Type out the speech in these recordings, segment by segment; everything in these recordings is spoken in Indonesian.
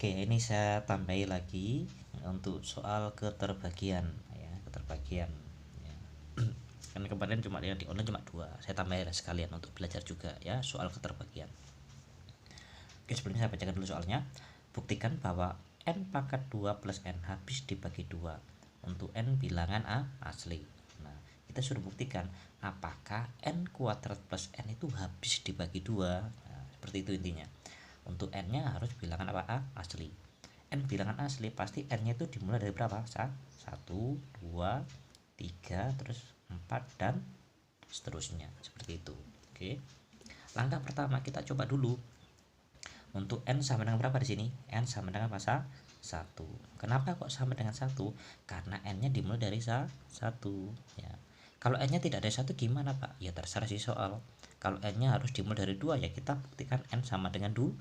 Oke, ini saya tambahi lagi untuk soal keterbagian ya, keterbagian ya. Kan kemarin cuma yang di online cuma dua, saya tambahin sekalian untuk belajar juga ya soal keterbagian. Oke, sebelumnya saya bacakan dulu soalnya. Buktikan bahwa n pangkat 2 plus n habis dibagi 2 untuk n bilangan asli. Nah, kita suruh buktikan apakah n kuadrat plus n itu habis dibagi 2. Nah, seperti itu intinya. Untuk n nya harus bilangan apa? Asli. N bilangan asli pasti n nya itu dimulai dari berapa? 1, 2, 3, terus 4 dan seterusnya, seperti itu. Oke. Langkah pertama kita coba dulu. Untuk n sama dengan berapa di sini? N sama dengan masa 1. Kenapa kok sama dengan 1? Karena n-nya dimulai dari 1 ya. Kalau n-nya tidak dari 1 gimana, Pak? Ya terserah sih soal. Kalau n-nya harus dimulai dari 2 ya kita buktikan n sama dengan 2.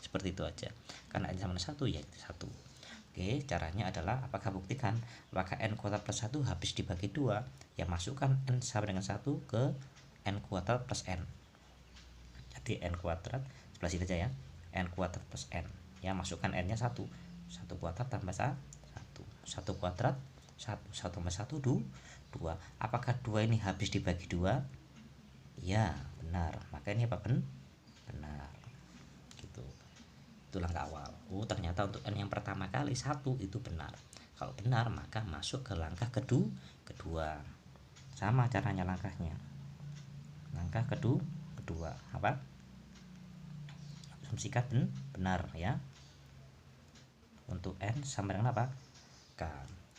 Seperti itu aja. Karena n sama dengan 1 ya 1. Oke, caranya adalah apakah buktikan apakah n kuadrat plus 1 habis dibagi 2? Ya masukkan n sama dengan 1 ke n kuadrat plus n. Jadi n kuadrat sebelah sini aja ya, n kuadrat plus n ya, masukkan n nya 1 kuadrat tambah 1 kuadrat 1 tambah 1 2. Apakah 2 ini habis dibagi 2? Ya benar, maka ini apa? Benar gitu. Itu langkah awal. Oh ternyata untuk n yang pertama kali 1 itu benar. Kalau benar maka masuk ke langkah kedua. Sama caranya langkahnya. Langkah kedua apa? Asumsikan benar ya. Untuk n sama dengan apa? K.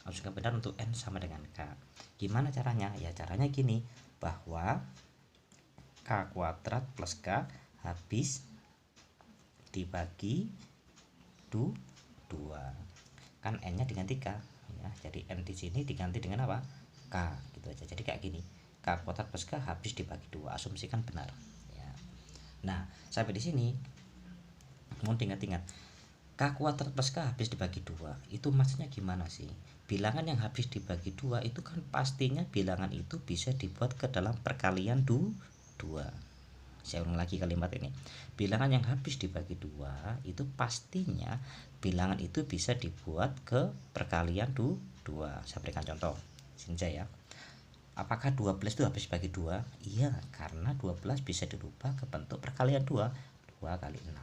Asumsikan benar untuk n sama dengan K. Gimana caranya? Ya caranya gini, bahwa K kuadrat plus K habis dibagi 2. Kan n nya diganti K ya. Jadi n di sini diganti dengan apa? K gitu aja. Jadi kayak gini. K kuadrat plus K habis dibagi 2. Asumsikan benar ya. Nah, sampai di sini mohon diingat-ingat, K kuadrat plus K habis dibagi 2 itu maksudnya gimana sih? Bilangan yang habis dibagi 2 itu kan pastinya bilangan itu bisa dibuat ke dalam perkalian 2. Saya ulang lagi kalimat ini. Bilangan yang habis dibagi 2 itu pastinya bilangan itu bisa dibuat ke perkalian 2. Saya berikan contoh sini ya. Apakah 12 itu habis dibagi 2? Iya, karena 12 bisa dirubah ke bentuk perkalian 2. 2 kali 6.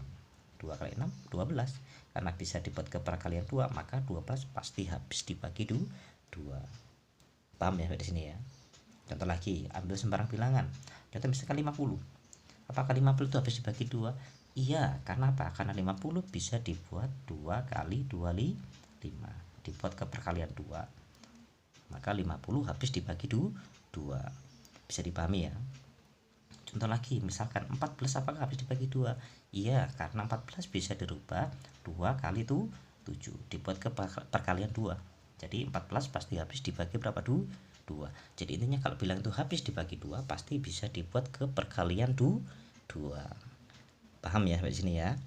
2 kali 6 12. Karena bisa dibuat ke perkalian 2, maka 12 pasti habis dibagi 2. Paham ya di sini ya? Contoh lagi, ambil sembarang bilangan. Contoh misalkan 50. Apakah 50 itu habis dibagi 2? Iya, karena apa? Karena 50 bisa dibuat 2 kali 2 5. Dibuat ke perkalian 2. Maka 50 habis dibagi 2. Bisa dipahami ya? Contoh lagi, misalkan 14 apakah habis dibagi 2? Iya, karena 14 bisa dirubah 2 kali 7 dibuat ke perkalian 2. Jadi 14 pasti habis dibagi berapa? 2. Jadi intinya kalau bilang itu habis dibagi 2 pasti bisa dibuat ke perkalian 2. Paham ya di sini ya?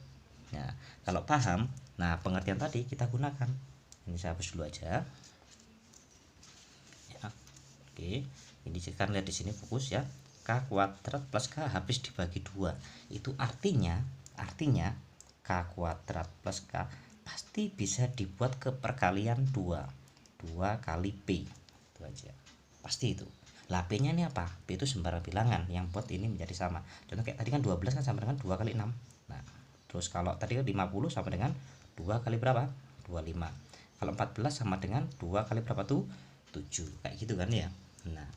Nah, kalau paham, nah pengertian tadi kita gunakan. Ini saya hapus dulu aja. Ya. Oke, ini sekarang lihat di sini fokus ya. K kuadrat plus K habis dibagi 2 itu artinya K kuadrat plus K pasti bisa dibuat ke perkalian 2 kali P itu aja, pasti itu. Lah P nya ini apa? P itu sembarang bilangan yang buat ini menjadi sama. Contoh kayak tadi kan 12 kan sama dengan 2 kali 6. Nah terus kalau tadi 50 sama dengan 2 kali berapa? 25. Kalau 14 sama dengan 2 kali berapa tuh? 7. Kayak gitu kan ya. Nah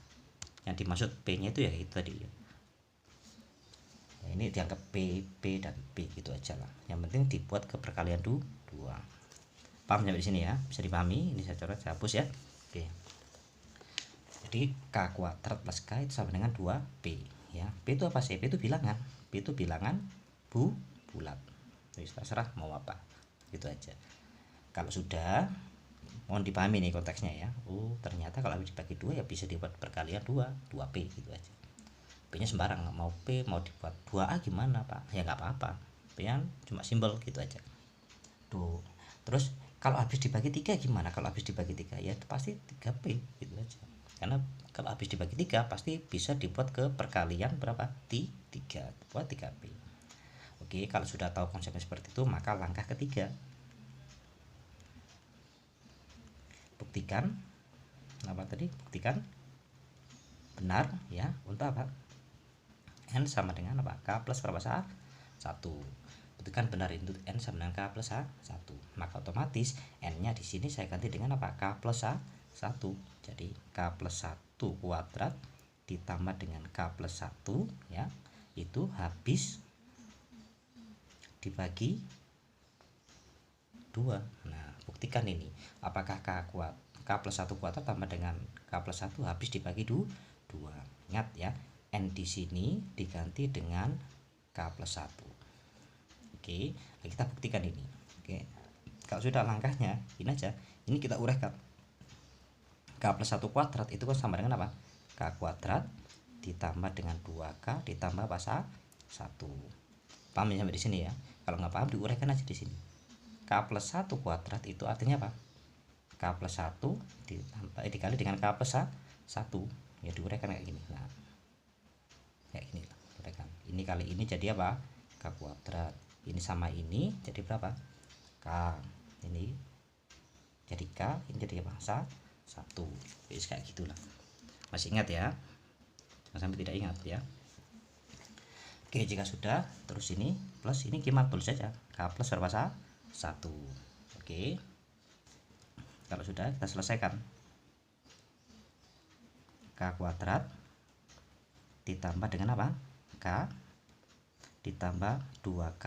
yang dimaksud P nya itu ya itu tadi ya. Nah, ini dianggap P dan P gitu aja lah, yang penting dibuat ke perkalian 2. Paham sampai di sini ya? Bisa dipahami. Ini saya coret, saya hapus ya. Oke, jadi K kuadrat plus K itu sama dengan 2P ya. P itu apa sih? P itu bilangan. P itu bilangan bulat. Jadi terserah mau apa, gitu aja. Kalau sudah, mohon dipahami nih konteksnya ya. Oh ternyata kalau habis dibagi 2 ya bisa dibuat perkalian 2P gitu aja. P nya sembarang, mau P mau dibuat 2A gimana Pak? Ya nggak apa-apa, P nya cuma simbol gitu aja tuh. Terus kalau habis dibagi 3 gimana? Kalau habis dibagi 3 ya pasti 3P gitu aja. Karena kalau habis dibagi 3 pasti bisa dibuat ke perkalian berapa? 3, buat 3P. Oke, kalau sudah tahu konsepnya seperti itu, maka langkah ketiga, buktikan apa tadi? Buktikan benar ya untuk apa? N sama dengan apa? K plus berapa sah? 1. Buktikan benar untuk N sama dengan K plus 1. Maka otomatis N-nya di sini saya ganti dengan apa? K plus 1. Jadi K plus 1 kuadrat ditambah dengan K plus 1 ya, itu habis dibagi 2. Nah, buktikan ini. Apakah K plus 1 kuadrat tambah dengan K plus 1 habis dibagi 2. Ingat ya, N di sini diganti dengan K plus 1. Oke, kita buktikan ini. Oke, kalau sudah langkahnya, ini aja. Ini kita uraikan. K plus 1 kuadrat itu kan sama dengan apa? K kuadrat ditambah dengan 2K ditambah apa? 1. Paham ya sampai di sini ya? Kalau nggak paham diuraikan aja di sini. K plus 1 kuadrat itu artinya apa? K plus 1 dikali dengan K plus 1 ya, diuraikan kayak gini. Nah, kayak gini lah, uraikan. Ini kali ini jadi apa? K kuadrat. Ini sama ini jadi berapa? K. Ini jadi K, ini jadi apa? 1. Jadi kayak gitulah. Masih ingat ya? Jangan sampai tidak ingat ya. Oke, jika sudah, terus ini plus ini gimana? Tulis saja K plus berapa? 1. Oke, kalau sudah kita selesaikan. K kuadrat ditambah dengan apa? K ditambah 2K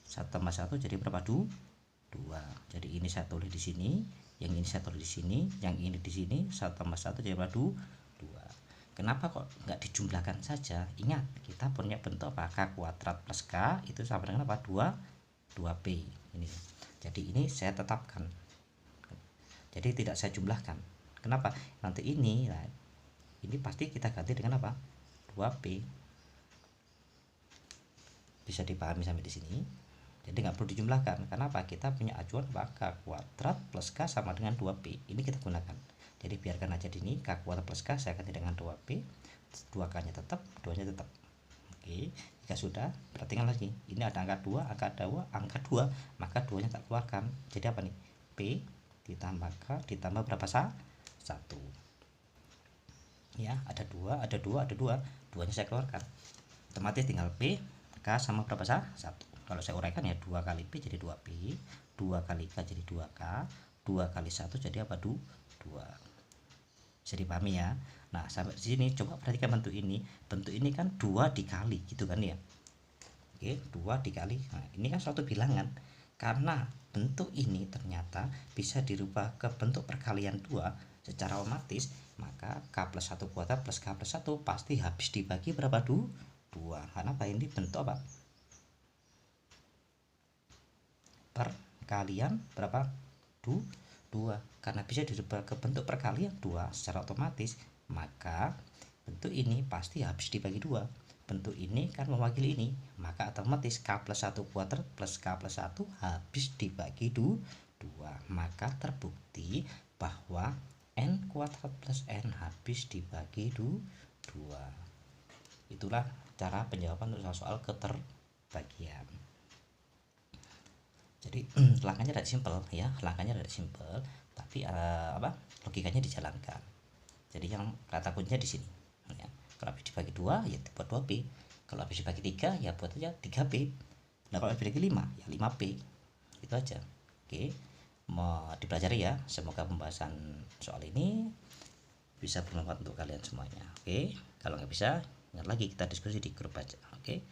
1 tambah 1 jadi berapa? 2. Jadi ini saya tulis di sini, yang ini saya tulis di sini, yang ini di sini, 1 tambah 1 jadi berapa? 2. Kenapa kok nggak dijumlahkan saja? Ingat, kita punya bentuk apa? K kuadrat plus K itu sama dengan apa? 2P. Ini. Jadi ini saya tetapkan. Jadi tidak saya jumlahkan. Kenapa? Nanti ini, nah, ini pasti kita ganti dengan apa? 2P. Bisa dipahami sampai di sini. Jadi nggak perlu dijumlahkan. Kenapa? Kita punya acuan apa? K kuadrat plus K sama dengan 2P. Ini kita gunakan. Jadi biarkan aja di ini K kuadrat plus K saya ganti dengan 2P. 2K-nya tetap, 2-nya tetap. Oke, jika sudah, perhatikan lagi. Ini ada angka 2, angka 2, maka 2-nya tak keluarkan. Jadi apa nih? P ditambah K ditambah berapa? 1. Ya, ada 2, ada 2, ada 2. 2-nya saya keluarkan. Otomatis tinggal P, K sama berapa? 1. Kalau saya uraikan ya 2 kali P jadi 2P, 2 kali K jadi 2K, 2 kali 1 jadi apa? 2. Bisa dipahami ya. Nah, sampai di sini coba perhatikan bentuk ini. Bentuk ini kan 2 dikali gitu kan ya. Oke, 2 dikali. Nah, ini kan suatu bilangan. Karena bentuk ini ternyata bisa dirubah ke bentuk perkalian 2 secara otomatis, maka K plus 1 kuadrat plus K plus 1 pasti habis dibagi berapa? 2. Karena apa? Ini bentuk apa? Perkalian berapa? 2. Karena bisa dirubah ke bentuk perkalian 2 secara otomatis, maka bentuk ini pasti habis dibagi 2. Bentuk ini kan mewakili ini, maka otomatis K plus 1 kuadrat plus K plus 1 habis dibagi 2. Maka terbukti bahwa N kuadrat plus N habis dibagi 2. Itulah cara penjawaban untuk soal keterbagian. Jadi langkahnya tidak simpel ya, tapi logikanya dijalankan. Jadi yang kata kuncinya di sini ya. Kalau habis dibagi 2 ya buat 2P, kalau habis dibagi 3 ya buat aja 3P. Nah, kalau habis dibagi 5 ya 5P. Itu aja. Oke, mau dipelajari ya. Semoga pembahasan soal ini bisa bermanfaat untuk kalian semuanya. Oke, kalau nggak bisa, ingat lagi kita diskusi di grup aja. Oke.